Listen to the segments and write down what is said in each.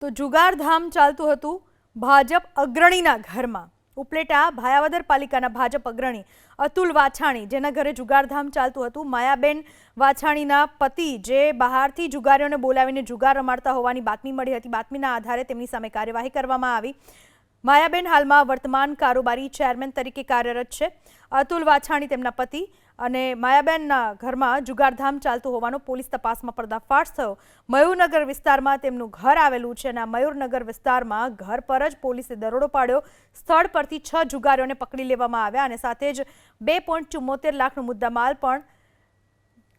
તો જુગારધામ ચાલતું હતું ભાજપ અગ્રણીના ઘરમાં। ઉપલેટા ભાયાવદર પાલિકાના ભાજપ અગ્રણી અતુલ વાછાણી, જેના ઘરે જુગારધામ ચાલતું હતું, માયાબેન વાછાણીના પતિ જે બહારથી જુગારીઓને બોલાવીને જુગાર રમાડતા હોવાની બાતમી મળી હતી। બાતમીના આધારે તેમની સામે કાર્યવાહી કરવામાં આવી। માયાબેન હાલમાં વર્તમાન કારોબારી ચેરમેન તરીકે કાર્યરત છે। અતુલ વાછાણી તેમના પતિ અને માયાબેનના ઘરમાં જુગારધામ ચાલતું હોવાનો પોલીસ તપાસમાં પર્દાફાશ થયો। મયુરનગર વિસ્તારમાં તેમનું ઘર આવેલું છે અને આ મયુરનગર વિસ્તારમાં ઘર પર જ પોલીસે દરોડો પાડ્યો। સ્થળ પરથી 6 જુગારીઓને પકડી લેવામાં આવ્યા અને સાથે જ 2.74 લાખનો મુદ્દામાલ પણ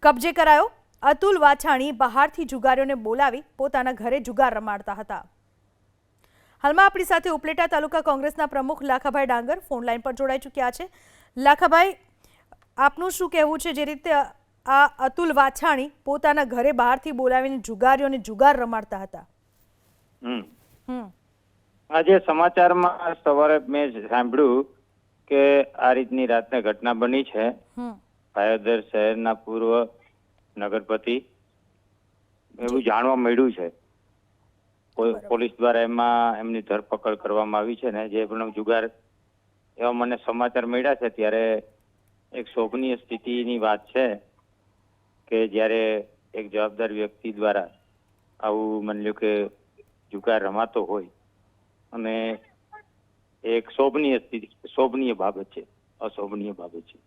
કબજે કરાયો। અતુલ વાછાણી બહારથી જુગારીઓને બોલાવી પોતાના ઘરે જુગાર રમાડતા હતા। હાલમાં આપણી સાથે ઉપલેટા તાલુકા કોંગ્રેસના પ્રમુખ લાખાભાઈ ડાંગર ફોન લાઈન પર જોડાઈ ચૂક્યા છે। લાખાભાઈ, આપનું શું કહેવું છે જે રીતે આ અતુલ વાછાણી પોતાના ઘરે બહારથી બોલાવીને જુગારીઓને જુગાર રમાડતા હતા? આજે સમાચારમાં સવારે મેં સાંભળ્યું કે આ રીતની રાતને ઘટના બની છે। ભાયાવદર શહેરના પૂર્વ નગરપતિ એવું જાણવા મળ્યું છે। પોલીસ દ્વારા એમની ધરપકડ કરવામાં આવી છે ને જે પણ જુગાર એવા મને સમાચાર મળ્યા છે ત્યારે એક શોભનીય સ્થિતિની વાત છે કે જ્યારે એક જવાબદાર વ્યક્તિ દ્વારા આવું માની લો કે જુગાર રમાતો હોય અને એક શોભનીય બાબત છે, અશોભનીય બાબત છે।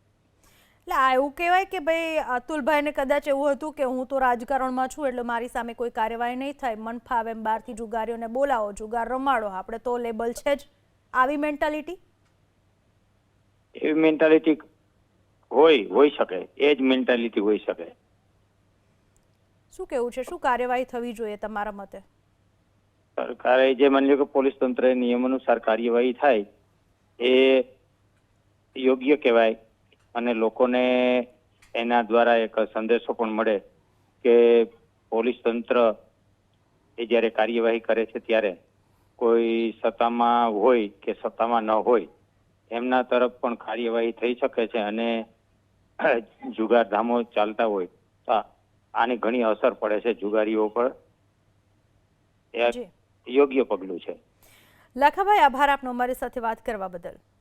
એટલે આ એવું કહેવાય કે ભાઈ અતુલભાઈને કદાચ એવું હતું કે હું તો રાજકારણમાં છું એટલે મારી સામે કોઈ કાર્યવાહી નહીં થાય, મન ફાવે એમ બહારથી જુગારીઓને બોલાવો, જુગાર રમાડો, આપણે તો લેબલ છે જ, આવી મેન્ટાલિટી? એવી મેન્ટાલિટી હોઈ શકે, એ જ મેન્ટાલિટી હોઈ શકે। શું કેવું છે, શું કાર્યવાહી થવી જોઈએ તમારા મતે? સરકારે જે માની લો કે પોલીસ તંત્રે નિયમ અનુસાર કાર્યવાહી થાય એ યોગ્ય કહેવાય અને લોકોને એના દ્વારા એક સંદેશો પણ મળે કે પોલીસ તંત્ર એ જ્યારે કાર્યવાહી કરે છે ત્યારે કોઈ સત્તામાં હોય કે સત્તામાં ન હોય એમના તરફ પણ કાર્યવાહી થઈ શકે છે અને જુગારધામો ચાલતા હોય તો આની ઘણી અસર પડે છે જુગારીઓ પર। એ યોગ્ય પગલું છે। લાખાભાઈ, આભાર આપનો અમારી સાથે વાત કરવા બદલ।